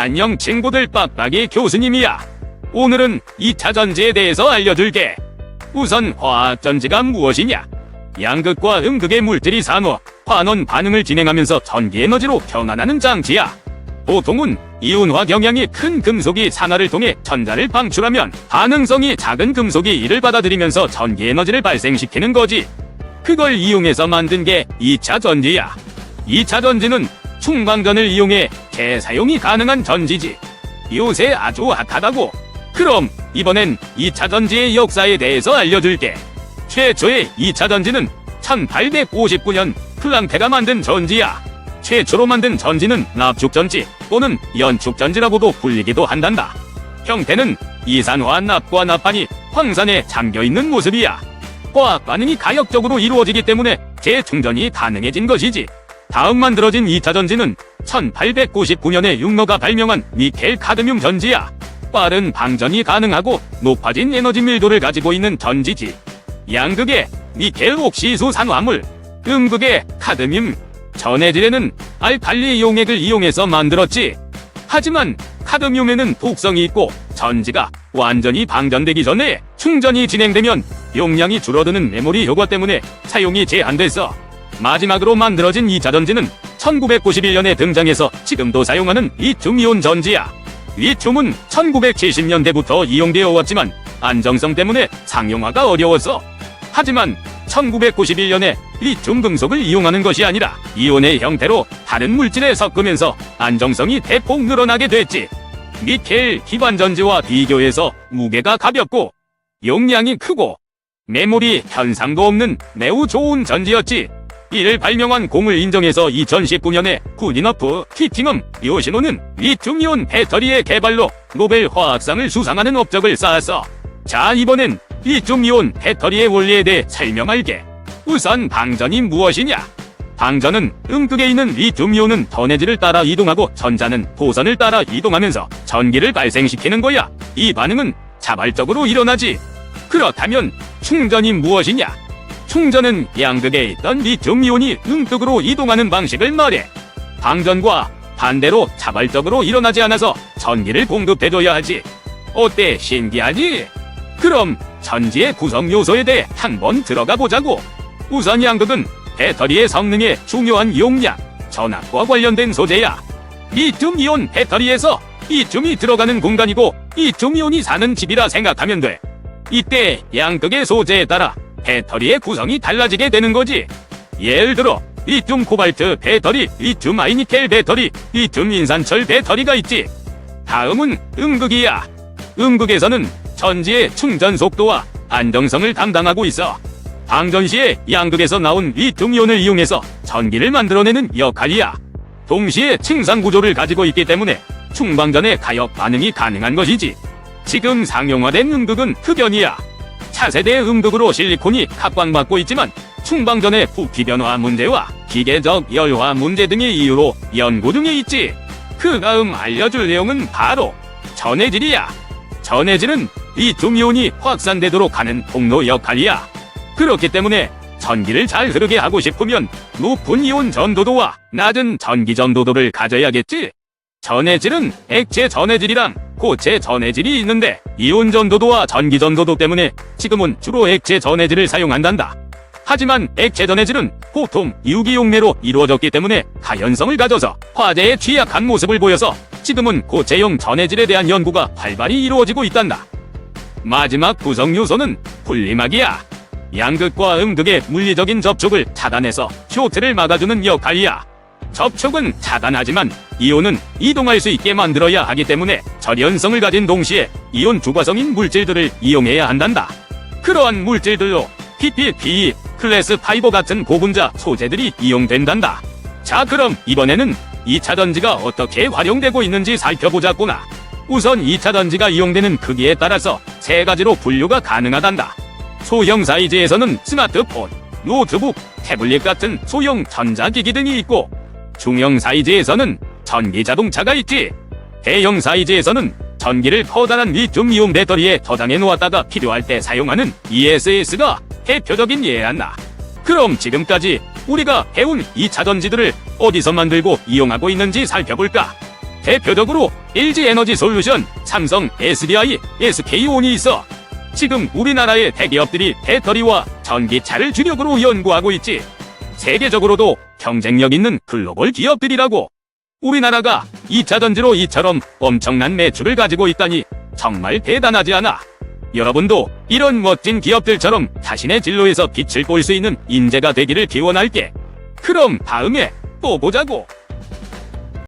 안녕 친구들, 빡빡이 교수님이야. 오늘은 2차 전지에 대해서 알려줄게. 우선 화학전지가 무엇이냐? 양극과 음극의 물질이 산호, 환원 반응을 진행하면서 전기에너지로 변환하는 장치야. 보통은 이온화 경향이 큰 금속이 산화를 통해 전자를 방출하면 반응성이 작은 금속이 이를 받아들이면서 전기에너지를 발생시키는 거지. 그걸 이용해서 만든 게 2차 전지야. 2차 전지는 충방전을 이용해 재사용이 가능한 전지지. 요새 아주 핫하다고. 그럼 이번엔 2차 전지의 역사에 대해서 알려줄게. 최초의 2차 전지는 1859년 플랑크가 만든 전지야. 최초로 만든 전지는 납축전지 또는 연축전지라고도 불리기도 한단다. 형태는 이산화 납과 납반이 황산에 잠겨있는 모습이야. 화학 반응이 가역적으로 이루어지기 때문에 재충전이 가능해진 것이지. 다음 만들어진 2차 전지는 1899년에 융러가 발명한 니켈 카드뮴 전지야. 빠른 방전이 가능하고 높아진 에너지 밀도를 가지고 있는 전지지. 양극의 니켈 옥시수 산화물, 음극의 카드뮴, 전해질에는 알칼리 용액을 이용해서 만들었지. 하지만 카드뮴에는 독성이 있고 전지가 완전히 방전되기 전에 충전이 진행되면 용량이 줄어드는 메모리 효과 때문에 사용이 제한됐어. 마지막으로 만들어진 2차 전지는 1991년에 등장해서 지금도 사용하는 리튬이온 전지야. 리튬은 1970년대부터 이용되어 왔지만 안정성 때문에 상용화가 어려웠어. 하지만 1991년에 리튬 금속을 이용하는 것이 아니라 이온의 형태로 다른 물질에 섞으면서 안정성이 대폭 늘어나게 됐지. 니켈 기반 전지와 비교해서 무게가 가볍고 용량이 크고 메모리 현상도 없는 매우 좋은 전지였지. 이를 발명한 공을 인정해서 2019년에 구디너프, 휘팅엄, 요시노는 리튬이온 배터리의 개발로 노벨 화학상을 수상하는 업적을 쌓았어. 자, 이번엔 리튬이온 배터리의 원리에 대해 설명할게. 우선 방전이 무엇이냐? 방전은 음극에 있는 리튬이온은 전해질을 따라 이동하고 전자는 도선을 따라 이동하면서 전기를 발생시키는 거야. 이 반응은 자발적으로 일어나지. 그렇다면 충전이 무엇이냐? 충전은 양극에 있던 리튬이온이 음극으로 이동하는 방식을 말해. 방전과 반대로 자발적으로 일어나지 않아서 전기를 공급해줘야 하지. 어때, 신기하지? 그럼 전지의 구성 요소에 대해 한번 들어가 보자고. 우선 양극은 배터리의 성능에 중요한 용량, 전압과 관련된 소재야. 리튬이온 배터리에서 리튬이 들어가는 공간이고 리튬이온이 사는 집이라 생각하면 돼. 이때 양극의 소재에 따라 배터리의 구성이 달라지게 되는 거지. 예를 들어 리튬 코발트 배터리, 리튬 아이니켈 배터리, 리튬 인산철 배터리가 있지. 다음은 음극이야. 음극에서는 전지의 충전 속도와 안정성을 담당하고 있어. 방전 시에 양극에서 나온 리튬이온을 이용해서 전기를 만들어내는 역할이야. 동시에 층상 구조를 가지고 있기 때문에 충방전에 가역 반응이 가능한 것이지. 지금 상용화된 음극은 흑연이야. 차세대 음극으로 실리콘이 각광받고 있지만 충방전의 부피 변화 문제와 기계적 열화 문제 등의 이유로 연구 중에 있지. 그 다음 알려줄 내용은 바로 전해질이야. 전해질은 리튬이온이 확산되도록 하는 통로 역할이야. 그렇기 때문에 전기를 잘 흐르게 하고 싶으면 높은 이온 전도도와 낮은 전기 전도도를 가져야겠지. 전해질은 액체 전해질이랑 고체 전해질이 있는데 이온 전도도와 전기 전도도 때문에 지금은 주로 액체 전해질을 사용한단다. 하지만 액체 전해질은 보통 유기용매로 이루어졌기 때문에 가연성을 가져서 화재에 취약한 모습을 보여서 지금은 고체용 전해질에 대한 연구가 활발히 이루어지고 있단다. 마지막 구성 요소는 분리막이야. 양극과 음극의 물리적인 접촉을 차단해서 쇼트를 막아주는 역할이야. 접촉은 차단하지만 이온은 이동할 수 있게 만들어야 하기 때문에 절연성을 가진 동시에 이온 주과성인 물질들을 이용해야 한단다. 그러한 물질들로 PP, PE, 클래스 파이버 같은 고분자 소재들이 이용된단다. 자, 그럼 이번에는 2차 전지가 어떻게 활용되고 있는지 살펴보자꾸나. 우선 2차 전지가 이용되는 크기에 따라서 세 가지로 분류가 가능하단다. 소형 사이즈에서는 스마트폰, 노트북, 태블릿 같은 소형 전자기기 등이 있고, 중형 사이즈에서는 전기 자동차가 있지. 대형 사이즈에서는 전기를 커다란 리튬이온 배터리에 저장해 놓았다가 필요할 때 사용하는 ESS가 대표적인 예안나. 그럼 지금까지 우리가 배운 2차 전지들을 어디서 만들고 이용하고 있는지 살펴볼까? 대표적으로 LG에너지솔루션, 삼성, SDI, SK온이 있어. 지금 우리나라의 대기업들이 배터리와 전기차를 주력으로 연구하고 있지. 세계적으로도 경쟁력 있는 글로벌 기업들이라고. 우리나라가 2차전지로 이처럼 엄청난 매출을 가지고 있다니 정말 대단하지 않아? 여러분도 이런 멋진 기업들처럼 자신의 진로에서 빛을 볼 수 있는 인재가 되기를 기원할게. 그럼 다음에 또 보자고.